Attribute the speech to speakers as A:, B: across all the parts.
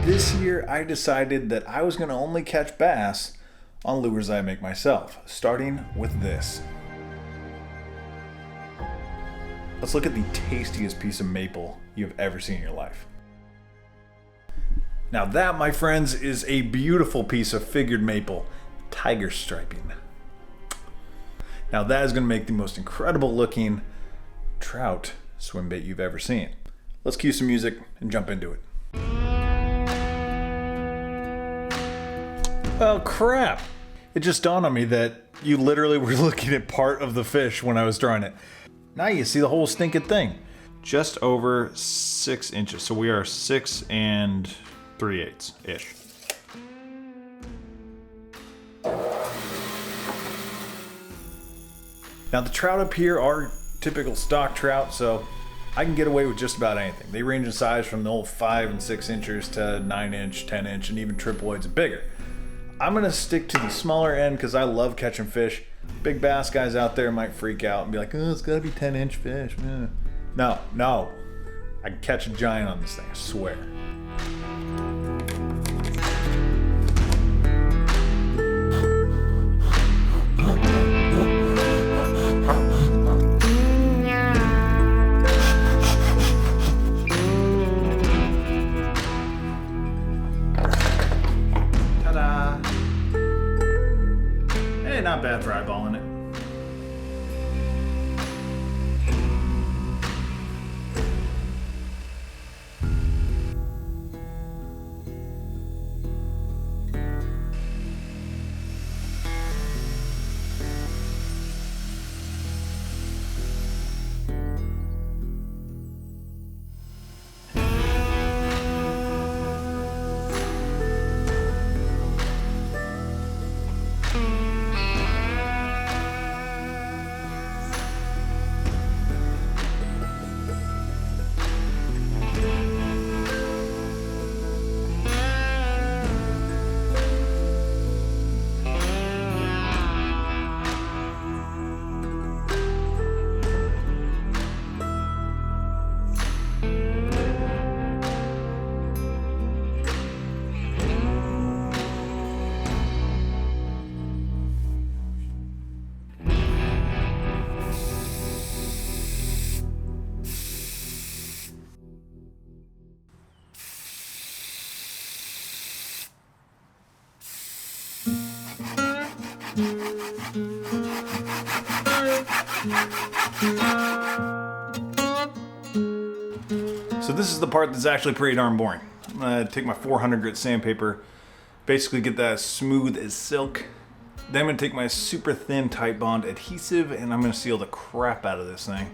A: This year I decided that I was going to only catch bass on lures I make myself, starting with this. Let's look at the tastiest piece of maple you've ever seen in your life. Now that, my friends, is a beautiful piece of figured maple, tiger striping. Now that is going to make the most incredible looking trout swim bait you've ever seen. Let's cue some music and jump into it. Oh crap! It just dawned on me that you literally were looking at part of the fish when I was drawing it. Now you see the whole stinking thing. Just over 6 inches. So we are 6 3/8-ish. Now the trout up here are typical stock trout, so I can get away with just about anything. They range in size from the old 5 and 6 inches to 9 inch, 10 inch, and even triploids and bigger. I'm gonna stick to the smaller end because I love catching fish. Big bass guys out there might freak out and be like, oh, it's gotta be 10-inch fish. No, I can catch a giant on this thing, I swear. Not bad for eyeballing it. So this is the part that's actually pretty darn boring. I'm gonna take my 400 grit sandpaper, basically get that as smooth as silk. Then I'm gonna take my super thin tight bond adhesive and I'm gonna seal the crap out of this thing.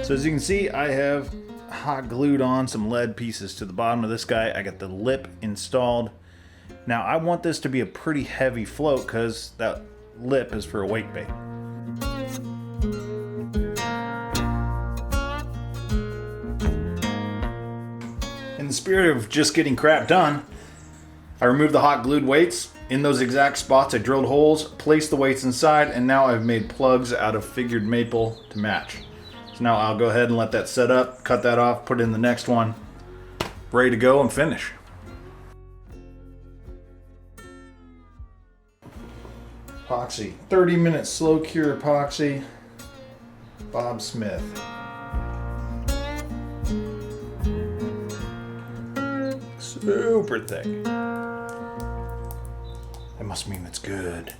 A: So as you can see, I have hot glued on some lead pieces to the bottom of this guy. I got the lip installed. Now I want this to be a pretty heavy float because that lip is for a wake bait. In the spirit of just getting crap done, I removed the hot glued weights. In those exact spots I drilled holes, placed the weights inside, and now I've made plugs out of figured maple to match. So now I'll go ahead and let that set up, cut that off, put in the next one, ready to go and finish. Epoxy, 30-minute slow cure epoxy, Bob Smith. Super thick. That must mean it's good.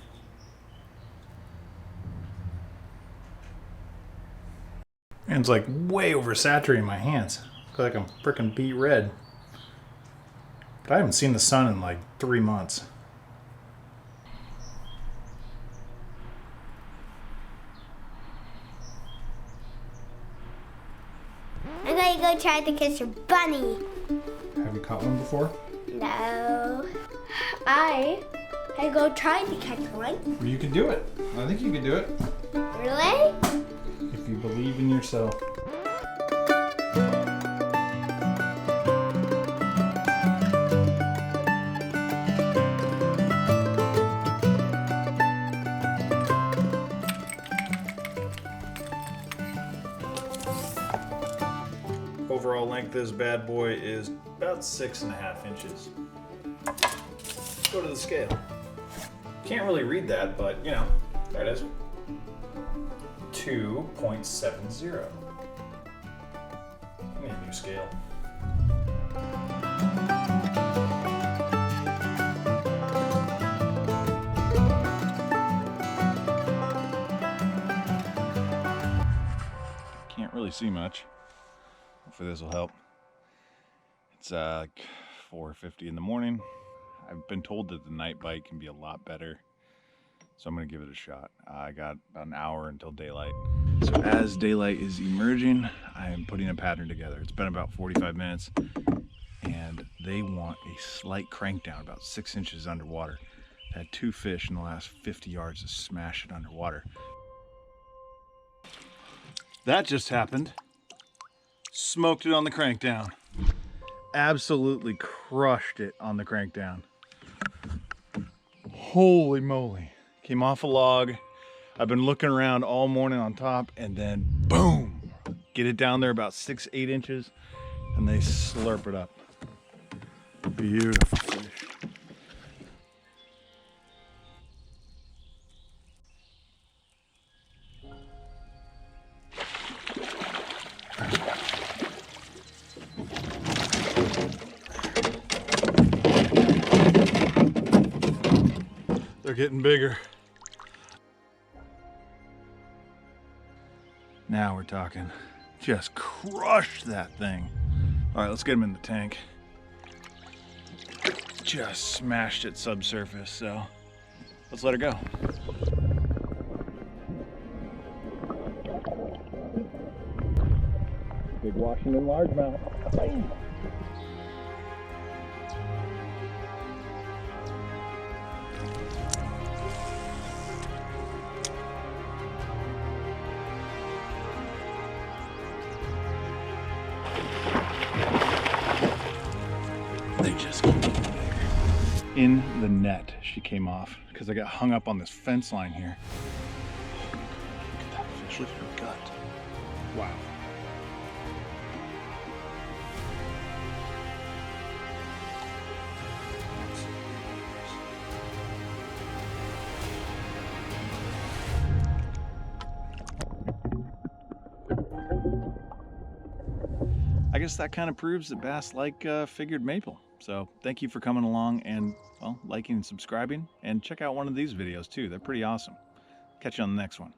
A: And it's like way oversaturating my hands.
B: Look like I'm freaking beet red. But I haven't seen the sun in like 3 months.
C: I'm gonna go try to catch a bunny.
B: Have you caught one before?
C: No. I go try to catch one.
B: Well, you can do it. I think you can do it.
C: Really?
B: If you believe in yourself. Overall length of this bad boy is about 6.5 inches. Go to the scale. Can't really read that, but you know, there it is. 2.70. I need a new scale. Can't really see much. Hopefully this will help. It's like 4:50 in the morning. I've been told that the night bite can be a lot better, so I'm gonna give it a shot. I got about an hour until daylight. So as daylight is emerging, I am putting a pattern together. It's been about 45 minutes, and they want a slight crank down, about 6 inches underwater. I had 2 fish in the last 50 yards to smash it underwater. That just happened. Smoked it on the crank down. Absolutely crushed it on the crank down. Holy moly. Came off a log. I've been looking around all morning on top, and then boom, get it down there about 6-8 inches, and they slurp it up. Beautiful fish. They're getting bigger. Now we're talking. Just crushed that thing. All right, let's get him in the tank. Just smashed it subsurface, so let's let her go. Big Washington largemouth. Bam. They just keep getting bigger. In the net, she came off because I got hung up on this fence line here. Look at that fish, look at her gut. Wow. I guess that kind of proves that bass like figured maple. So thank you for coming along and, well, liking and subscribing, and check out one of these videos too. They're pretty awesome. Catch you on the next one.